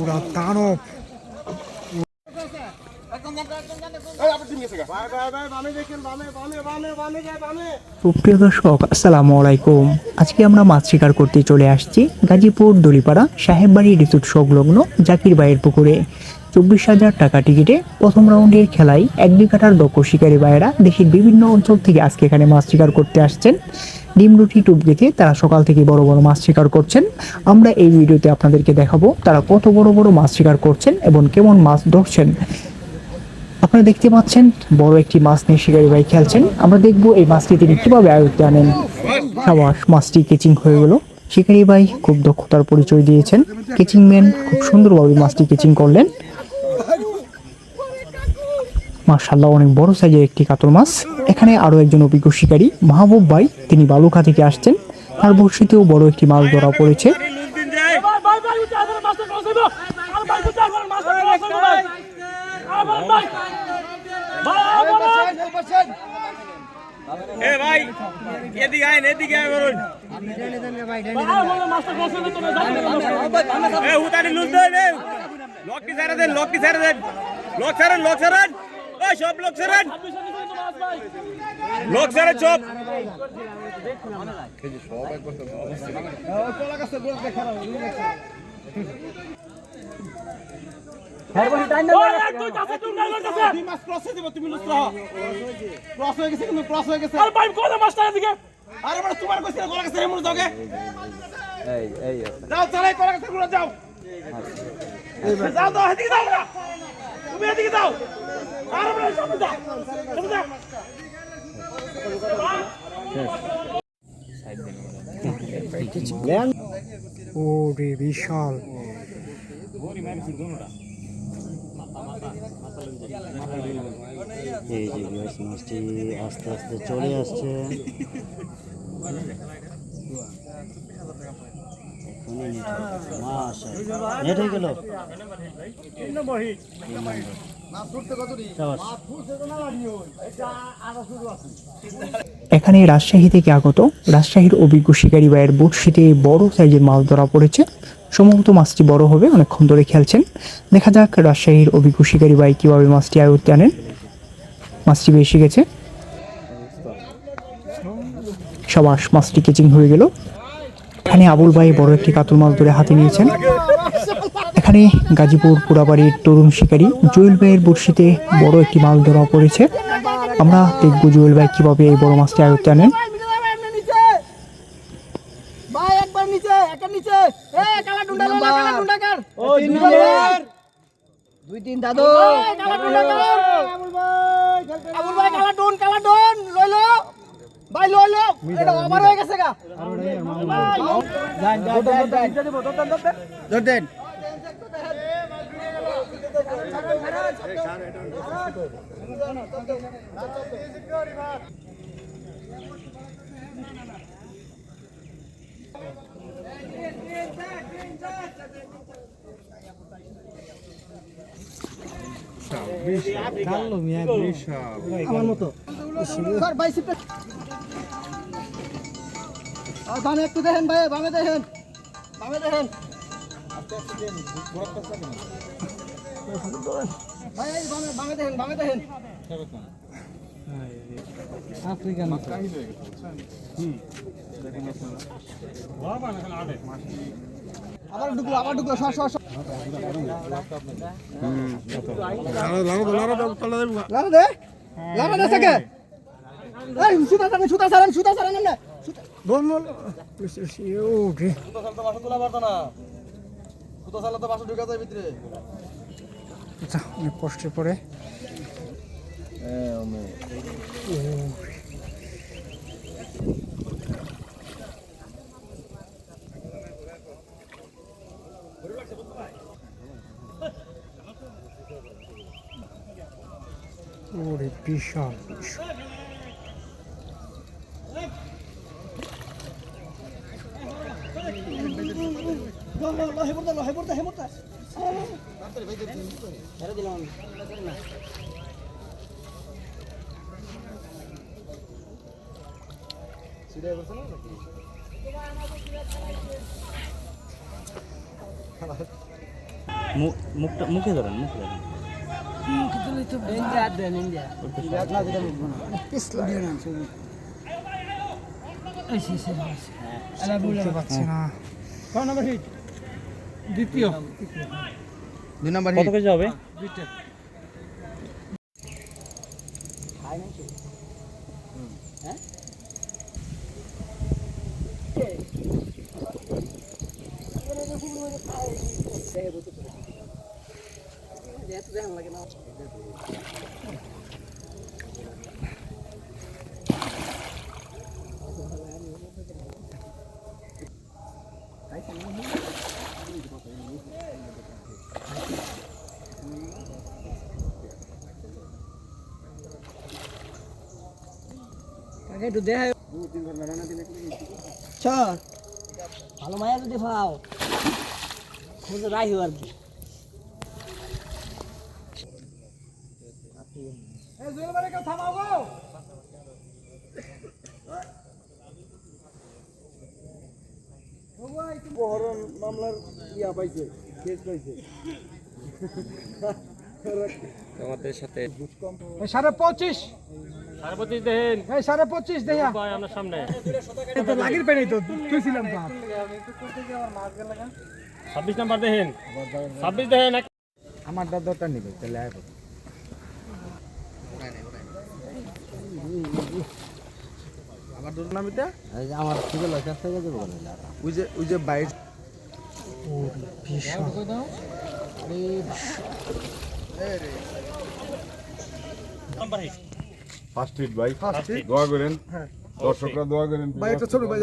ওরা দানব। প্রিয় দর্শক, আসসালামু আলাইকুম। আজকে আমরা মাছ শিকার করতে চলে আসছি গাজীপুর দড়িপাড়া সাহেববাড়ি রিসোর্ট সংলগ্ন জাকির ভাইয়ের পুকুরে। 24,000 টাকা টিকিটে প্রথম রাউন্ডের খেলায় 1-2 কাঠার দক্ষ শিকারী ভাইয়েরা দেশের বিভিন্ন অঞ্চল থেকে আজকে এখানে মাছ শিকার করতে আসছেন। ডিম রুটি টুপ গেঁথে তারা সকাল থেকে বড় বড় মাছ শিকার করছেন। আমরা এই ভিডিওতে আপনাদেরকে দেখাবো তারা কত বড় বড় মাছ শিকার করছেন এবং কেমন মাছ ধরছেন। আপনারা দেখতে পাচ্ছেন বড় একটি মাছ নিয়ে শিকারী ভাই খেলছেন। আমরা দেখবো এই মাছটি তিনি কিভাবে আয়ত্তে আনেন। সাবাস, মাছটি কেচিং হয়ে গেল। শিকারী ভাই খুব দক্ষতার পরিচয় দিয়েছেন। কেচিং ম্যান খুব সুন্দরভাবে মাছটি কেচিং করলেন। মাশাআল্লাহ, অনেক বড় সাইজের একটি কাতল মাছ। এখানে আরো একজন অভিজ্ঞ শিকারী মাহবুব ভাই, তিনি বালুকা থেকে আসছেন। তার বড়শিতেও বড় একটি মাছ ধরা পড়েছে। ওরে বিশাল। এই যে মাছটি আস্তে আস্তে চলে আসছে। নেট হয়ে গেল। এখানে রাজশাহী থেকে আগত রাজশাহীর অভিজ্ঞ শিকারী ভাইয়ের বড়শিতে বড় সাইজের মাছ ধরা পড়েছে। সম্ভবত মাছটি বড় হবে, অনেকক্ষণ ধরে খেলছেন। দেখা যাক রাজশাহীর অভিজ্ঞ শিকারী ভাই কিভাবে মাছটি আয়ত্তে আনেন। মাছটি বেশি গেছে। সাবাস, মাছটি কেচিং হয়ে গেল। এখানে আবুল ভাই বড় একটি কাতল মাছ ধরে হাতে নিয়েছেন। এখানে গাজীপুর পুরাবাড়ির তরুণ শিকারী জুয়েল ভাইয়ের বড়শিতে বড় একটি মাছ ধরা পড়েছে। আমরা দেখবো জুয়েল ভাই কিভাবে এই বড় মাছটি আয়ত্তে আনেন। আমার মতো বামে একটু দেখেন ভাই, বামে দেখেন, বামে দেখেন ভাই, বামে দেখেন, বামে দেখেন। আফ্রিকান আবার ঢুকলো, আবার ঢুকলো। সর সর সর, লারা দে, লারা দে সকে। এই সুতা ছাড়েন, সুতা ছাড়েন, সুতা ছাড়েন না। বল বল। ওকে, সুতা ছাড়তে বাসা তোলা পারতো না। সুতা ছাড়লে তো বাসা ঢুকে যায় ভিতরে। আচ্ছা, অনেক কষ্টের পরে ওরে বিশাল। মুখে ধরেন মুখে ধরেন দ্বিতীয় 2 নম্বর কত কেজি হবে একটু দেখায় চল ভালো মায়া যদি পাও খুঁজে রাখি আর কি বহরণ মামলার ইয়া পাইছে কেস পাইছে আমাদের সাথে 25.5 25 দেন 25.5 দেয়া ভাই আপনার সামনে তো লাগির পেনি তো তুইছিলাম তো 26 নাম্বার দেখেন 26 দেখেন আমার দাদরটা নিবে তাহলে আয় আমার দূর নামিটা আমার থেকে লস হয়ে গেছে বলে ওই যে বাইক ফার্স্ট হিট ভাই দোয়া করেন দর্শকরা দোয়া করেন ভাই একটা ছোট ভাই